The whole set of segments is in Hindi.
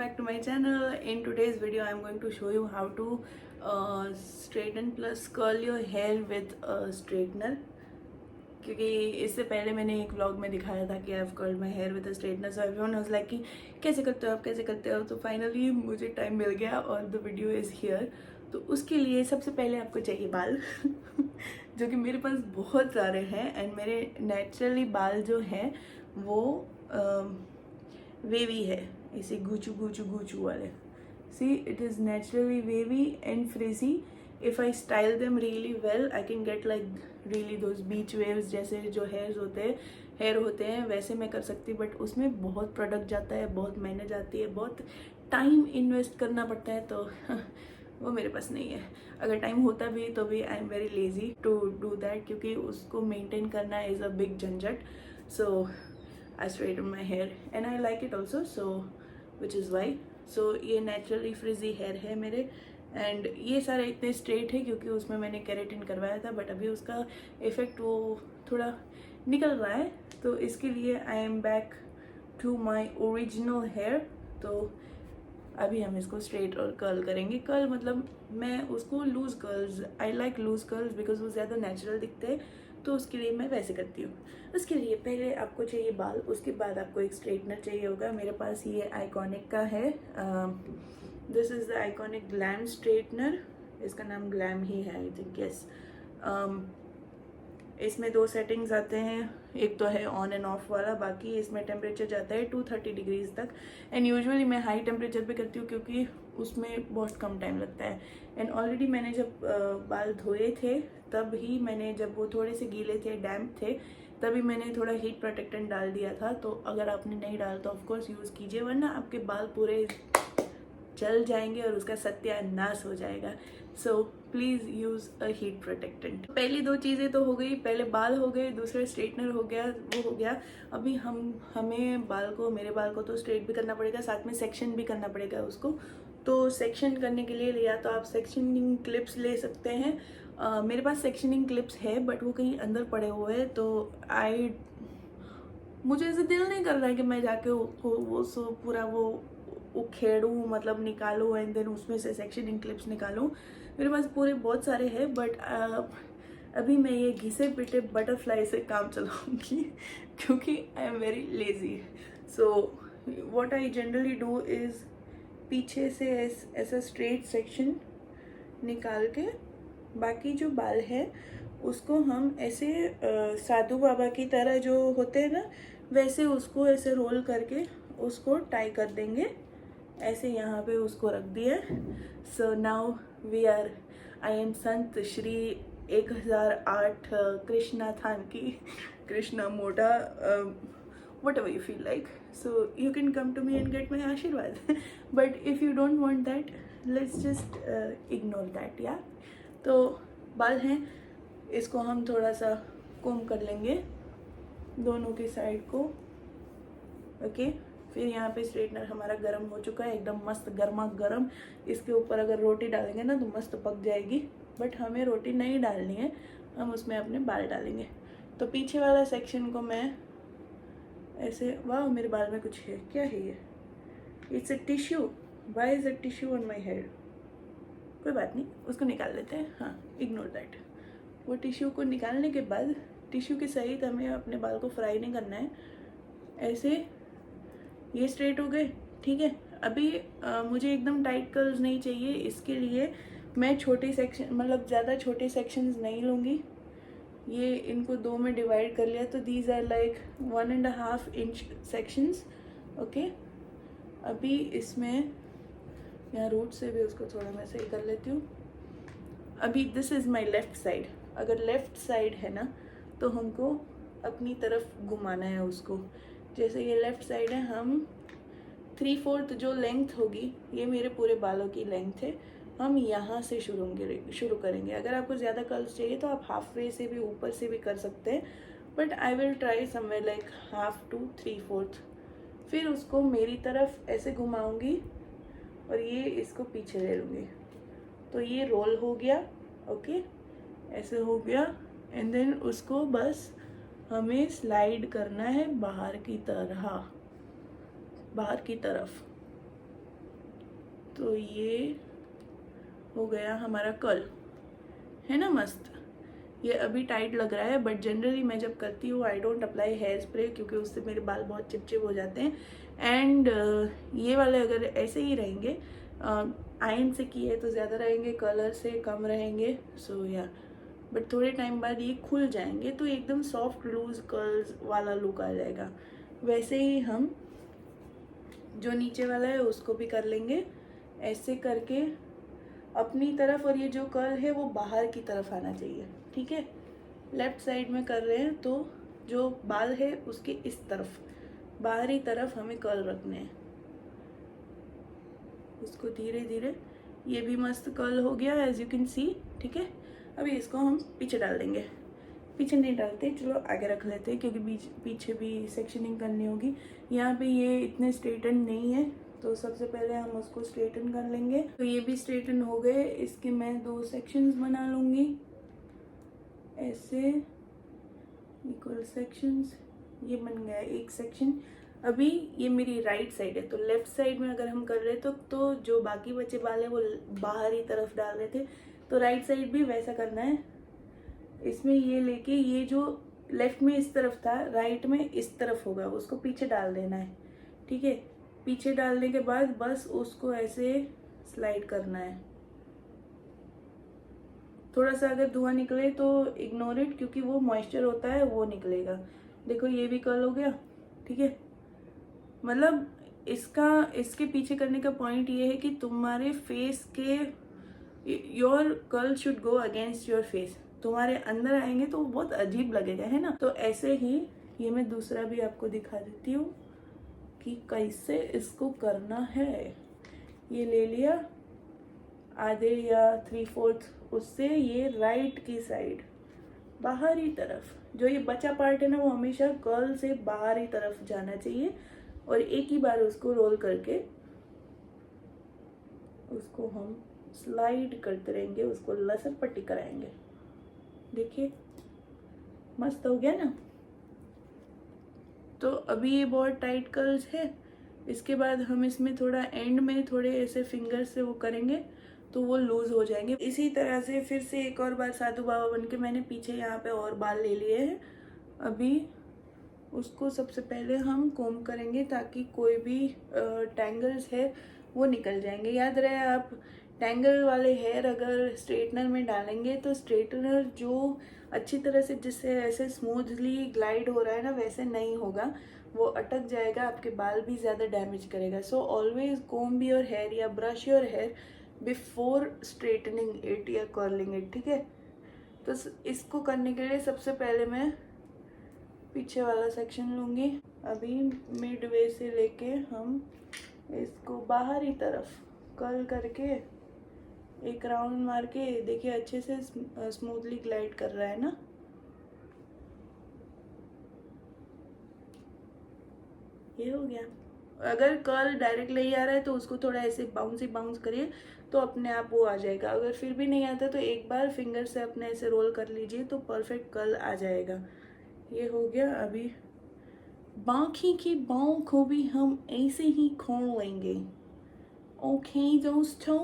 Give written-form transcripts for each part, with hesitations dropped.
back to my channel. In today's video I'm going to show you how to straighten plus curl your hair with a straightener. क्योंकि इससे पहले मैंने एक व्लॉग में दिखाया था कि I have curled my here with a straightener, so everyone was like कि कैसे करते हो आप, कैसे करते हो। तो फाइनली मुझे टाइम मिल गया और द वीडियो इज़ हियर। तो उसके लिए सबसे पहले आपको चाहिए बाल जो कि मेरे पास बहुत सारे हैं एंड मेरे नेचुरली बाल जो हैं वो वेवी है, इसे गूचू गूचू गूचू वाले। See it is naturally wavy and फ्रिजी। If I style them really well I can get like really those beach waves, जैसे जो हेयर होते हैं वैसे मैं कर सकती। बट उसमें बहुत प्रोडक्ट जाता है, बहुत मेहनत जाती है, बहुत टाइम इन्वेस्ट करना पड़ता है, तो वो मेरे पास नहीं है। अगर टाइम होता भी तो भी I am very lazy to do that, क्योंकि उसको मेंटेन करना इज़ अ बिग झंझट। सो I straighten my hair and I like it also, so which is why. So ये naturally frizzy hair है मेरे, and ये सारे इतने straight है क्योंकि उसमें मैंने केराटिन करवाया था, बट अभी उसका इफ़ेक्ट वो थोड़ा निकल रहा है। तो इसके लिए I am back to my original hair। तो अभी हम इसको स्ट्रेट और कर्ल करेंगे। कर्ल मतलब मैं उसको loose curls, I like loose curls because वो ज़्यादा नेचुरल दिखते हैं, तो उसके लिए मैं वैसे करती हूँ। उसके लिए पहले आपको चाहिए बाल, उसके बाद आपको एक स्ट्रेटनर चाहिए होगा। मेरे पास ये आइकॉनिक का है, this is the iconic glam straightener. इसका नाम ग्लैम ही है आई थिंक, यस। इसमें दो सेटिंग्स आते हैं, एक तो है ऑन एंड ऑफ वाला, बाकी इसमें टेम्परेचर जाता है 230 डिग्रीज तक। एंड यूजुअली मैं हाई टेम्परेचर पे करती हूँ क्योंकि उसमें बहुत कम टाइम लगता है। एंड ऑलरेडी मैंने जब बाल धोए थे तब ही मैंने, जब वो थोड़े से गीले थे, डैम्प थे, तभी मैंने थोड़ा हीट प्रोटेक्टेंट डाल दिया था। तो अगर आपने नहीं डाला तो ऑफकोर्स यूज़ कीजिए, वरना आपके बाल पूरे जल जाएंगे और उसका सत्यानाश हो जाएगा। So please use a heat protectant. पहली दो चीज़ें तो हो गई, पहले बाल हो गए, दूसरा स्ट्रेटनर हो गया, वो हो गया। अभी हमें मेरे बाल को तो स्ट्रेट भी करना पड़ेगा, साथ में सेक्शन भी करना पड़ेगा उसको। तो सेक्शन करने के लिए या तो आप सेक्शनिंग क्लिप्स ले सकते हैं। मेरे पास सेक्शनिंग क्लिप्स है बट वो कहीं अंदर पड़े हुए हैं, तो मुझे ऐसे दिल नहीं कर रहा है कि मैं जाके वो पूरा वो उखेड़ूँ, मतलब निकालूँ एंड देन उसमें से सेक्शनिंग क्लिप्स निकालूँ। मेरे पास पूरे बहुत सारे हैं, बट अभी मैं ये घिसे पिटे बटरफ्लाई से काम चलाऊँगी क्योंकि आई am very lazy. So what I generally do is पीछे से ऐसा स्ट्रेट सेक्शन निकाल के बाकी जो बाल है उसको हम ऐसे साधु बाबा की तरह जो होते हैं ना, वैसे उसको ऐसे रोल करके उसको टाई कर देंगे। ऐसे यहाँ पे उसको रख दिया। So now we are, I am Sant Shri 1008 Krishna थान की, कृष्णा मोटा, whatever you feel like, so you can come to me and get my आशीर्वाद but if you don't want that, let's just ignore that, yeah। तो बाल हैं, इसको हम थोड़ा सा कोम कर लेंगे दोनों की साइड को, ओके। फिर यहाँ पे स्ट्रेटनर हमारा गर्म हो चुका है, एकदम मस्त गर्मा गर्म। इसके ऊपर अगर रोटी डालेंगे ना तो मस्त पक जाएगी, बट हमें रोटी नहीं डालनी है, हम उसमें अपने बाल डालेंगे। तो पीछे वाला सेक्शन को मैं ऐसे, वाह मेरे बाल में कुछ है, क्या है ये? It's a tissue, why is a tissue on my head? कोई बात नहीं, उसको निकाल लेते हैं, हाँ इग्नोर दैट। वो टिश्यू को निकालने के बाद टिश्यू के सहित हमें अपने बाल को फ्राई नहीं करना है। ऐसे ये स्ट्रेट हो गए, ठीक है। अभी मुझे एकदम टाइट कर्ल्स नहीं चाहिए, इसके लिए मैं छोटे सेक्शन, मतलब ज़्यादा छोटे सेक्शंस नहीं लूँगी। ये इनको दो में डिवाइड कर लिया, तो these are like 1.5 inch sections, okay. अभी इसमें यहाँ रूट से भी उसको थोड़ा मैं सही कर लेती हूँ। अभी this is my left side, अगर लेफ़्ट साइड है ना तो हमको अपनी तरफ घुमाना है उसको। जैसे ये लेफ़्ट साइड है, हम 3/4 जो लेंथ होगी, ये मेरे पूरे बालों की लेंथ है, हम यहाँ से शुरू करेंगे। अगर आपको ज़्यादा कर्ल्स चाहिए तो आप हाफ वे से भी, ऊपर से भी कर सकते हैं, but I will try somewhere like 1/2 to 3/4। फिर उसको मेरी तरफ ऐसे घुमाऊँगी और ये इसको पीछे ले लूँगी, तो ये रोल हो गया, ओके, ऐसे हो गया। एंड देन उसको बस हमें स्लाइड करना है बाहर की तरफ, तो ये हो गया हमारा कर्ल, है ना मस्त। ये अभी टाइट लग रहा है, बट जनरली मैं जब करती हूँ I don't apply hair spray, क्योंकि उससे मेरे बाल बहुत चिपचिप हो जाते हैं। एंड ये वाले अगर ऐसे ही रहेंगे, आयरन से किए तो ज़्यादा रहेंगे, कलर से कम रहेंगे। सो या बट थोड़े टाइम बाद ये खुल जाएंगे तो एकदम सॉफ्ट लूज कर्ल्स वाला लुक आ जाएगा। वैसे ही हम जो नीचे वाला है उसको भी कर लेंगे ऐसे करके अपनी तरफ, और ये जो कर्ल है वो बाहर की तरफ आना चाहिए, ठीक है। लेफ्ट साइड में कर रहे हैं तो जो बाल है उसके इस तरफ बाहरी तरफ हमें कर्ल रखने हैं। इसको धीरे धीरे, ये भी मस्त कर्ल हो गया एज यू कैन सी, ठीक है। अभी इसको हम पीछे डाल देंगे, पीछे नहीं डालते, चलो आगे रख लेते हैं क्योंकि पीछे भी सेक्शनिंग करनी होगी। यहाँ पे ये इतने स्ट्रेटन नहीं है तो सबसे पहले हम उसको स्ट्रेटन कर लेंगे। तो ये भी स्ट्रेटन हो गए, इसके मैं 2 सेक्शंस बना लूँगी ऐसे, इक्वल सेक्शंस। ये बन गया एक सेक्शन। अभी ये मेरी राइट साइड है, तो लेफ्ट साइड में अगर हम कर रहे तो जो बाकी बचे बाल है वो बाहरी तरफ डाल रहे थे, तो राइट साइड भी वैसा करना है। इसमें ये लेके ये जो लेफ्ट में इस तरफ था, राइट में इस तरफ होगा, उसको पीछे डाल देना है, ठीक है। पीछे डालने के बाद बस उसको ऐसे स्लाइड करना है। थोड़ा सा अगर धुआं निकले तो इग्नोर इट, क्योंकि वो मॉइस्चर होता है वो निकलेगा। देखो ये भी कर्ल हो गया, ठीक है। मतलब इसके पीछे करने का पॉइंट ये है कि तुम्हारे फेस के, your curl should go against your face. तुम्हारे अंदर आएंगे तो वो बहुत अजीब लगेगा, है ना। तो ऐसे ही ये मैं दूसरा भी आपको दिखा देती हूँ कि कैसे इसको करना है। ये ले लिया आधे या 3/4, उससे ये राइट की साइड बाहरी तरफ, जो ये बचा पार्ट है ना वो हमेशा कर्ल से बाहरी तरफ जाना चाहिए, और एक ही बार उसको रोल करके उसको हम स्लाइड करते रहेंगे, उसको लसर पट्टी कराएंगे। देखिए मस्त हो गया ना। तो अभी ये बहुत टाइट कर्ल्स है, इसके बाद हम इसमें थोड़ा एंड में थोड़े ऐसे फिंगर से वो करेंगे तो वो लूज हो जाएंगे। इसी तरह से फिर से एक और बार साधु बाबा बन के मैंने पीछे यहाँ पे और बाल ले लिए हैं। अभी उसको सबसे पहले हम कोम करेंगे ताकि कोई भी टैंगल्स है वो निकल जाएंगे। याद रहे आप टैंगल वाले हेयर अगर स्ट्रेटनर में डालेंगे तो स्ट्रेटनर जो अच्छी तरह से जिससे ऐसे स्मूथली ग्लाइड हो रहा है ना वैसे नहीं होगा, वो अटक जाएगा, आपके बाल भी ज़्यादा डैमेज करेगा। So always comb your hair या brush your hair before straightening it या कर्लिंग इट, ठीक है। तो इसको करने के लिए सबसे पहले मैं पीछे वाला सेक्शन लूँगी। अभी मिड वे से लेके हम इसको बाहरी तरफ कर्ल करके एक राउंड मार के, देखिए अच्छे से स्मूथली ग्लाइड कर रहा है ना। ये हो गया। अगर कर्ल डायरेक्ट नहीं आ रहा है तो उसको थोड़ा ऐसे बाउंस करिए तो अपने आप वो आ जाएगा। अगर फिर भी नहीं आता तो एक बार फिंगर से अपने ऐसे रोल कर लीजिए तो परफेक्ट कर्ल आ जाएगा। ये हो गया। अभी बाकी की बालों को भी हम ऐसे ही खोल लेंगे। ओके दोस्तों,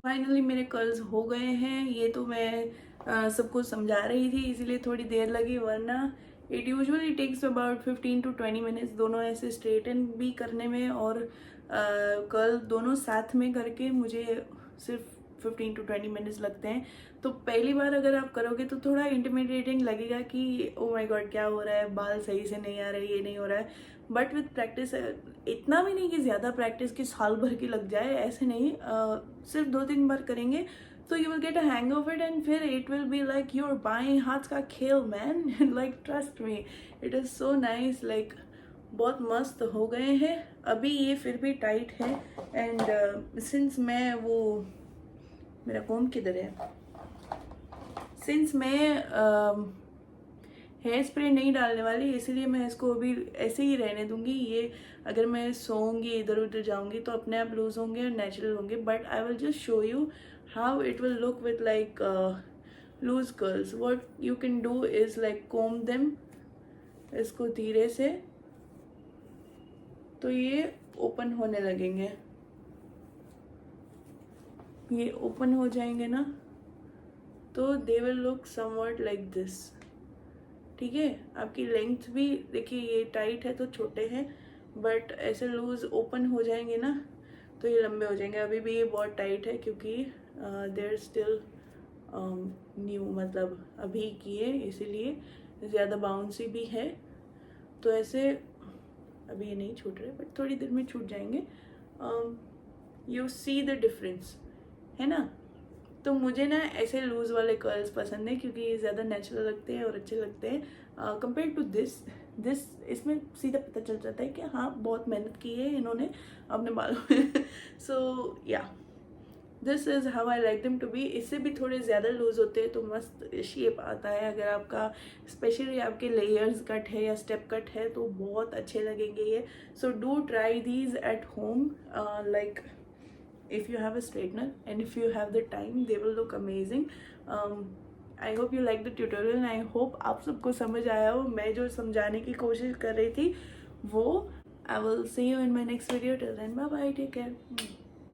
फाइनली मेरे कर्ल्स हो गए हैं। ये तो मैं सबको समझा रही थी इसीलिए थोड़ी देर लगी, वरना it usually takes about 15 to 20 minutes दोनों ऐसे स्ट्रेटन भी करने में और कर्ल दोनों साथ में करके मुझे सिर्फ 15 to 20 मिनट्स लगते हैं। तो पहली बार अगर आप करोगे तो थोड़ा इंटिमिडेटिंग लगेगा कि ओ माय गॉड क्या हो रहा है, बाल सही से नहीं आ रहे, ये नहीं हो रहा है। बट विथ प्रैक्टिस, इतना भी नहीं कि ज़्यादा प्रैक्टिस की साल भर की लग जाए, ऐसे नहीं, सिर्फ 2-3 बार करेंगे तो you will get a hang of it and फिर it will be like your बाएं हाथ का खेल man. Like trust me, it is so nice. Like बहुत मस्त हो गए हैं। अभी ये फिर भी टाइट है एंड सिंस मैं वो, मेरा कॉम्ब किधर है, सिंस मैं हेयर स्प्रे नहीं डालने वाली इसलिए मैं इसको अभी ऐसे ही रहने दूंगी। ये अगर मैं सोऊंगी इधर उधर जाऊंगी तो अपने आप लूज होंगे और नेचुरल होंगे, but I will just show you how it will look with like loose curls. What you can do is like comb them, इसको धीरे से, तो ये ओपन होने लगेंगे, ये ओपन हो जाएंगे ना तो they will look somewhat like this. ठीक है, आपकी लेंथ भी देखिए, ये टाइट है तो छोटे हैं, बट ऐसे लूज ओपन हो जाएंगे ना तो ये लंबे हो जाएंगे। अभी भी ये बहुत टाइट है क्योंकि देर स्टिल न्यू, मतलब अभी किए इसीलिए ज़्यादा बाउंसी भी है। तो ऐसे अभी ये नहीं छूट रहे बट थोड़ी देर में छूट जाएंगे। यू सी द डिफरेंस, है ना। तो मुझे ना ऐसे लूज़ वाले कर्ल्स पसंद है क्योंकि ये ज़्यादा नेचुरल लगते हैं और अच्छे लगते हैं कंपेयर टू दिस। इसमें सीधा पता चल जाता है कि हाँ बहुत मेहनत की है इन्होंने अपने बालों में। सो या this is how I like them to be. इससे भी थोड़े ज़्यादा लूज़ होते हैं तो मस्त शेप आता है। अगर आपका स्पेशली आपके लेयर्स कट है या स्टेप कट है तो बहुत अच्छे लगेंगे ये। So do try these at home, like if you have a straightener and if you have the time they will look amazing. I hope you like the tutorial and I hope आप सबको समझ आया हो मैं जो समझाने की कोशिश कर रही थी वो। I will see you in my next video. Till then, bye bye, take care.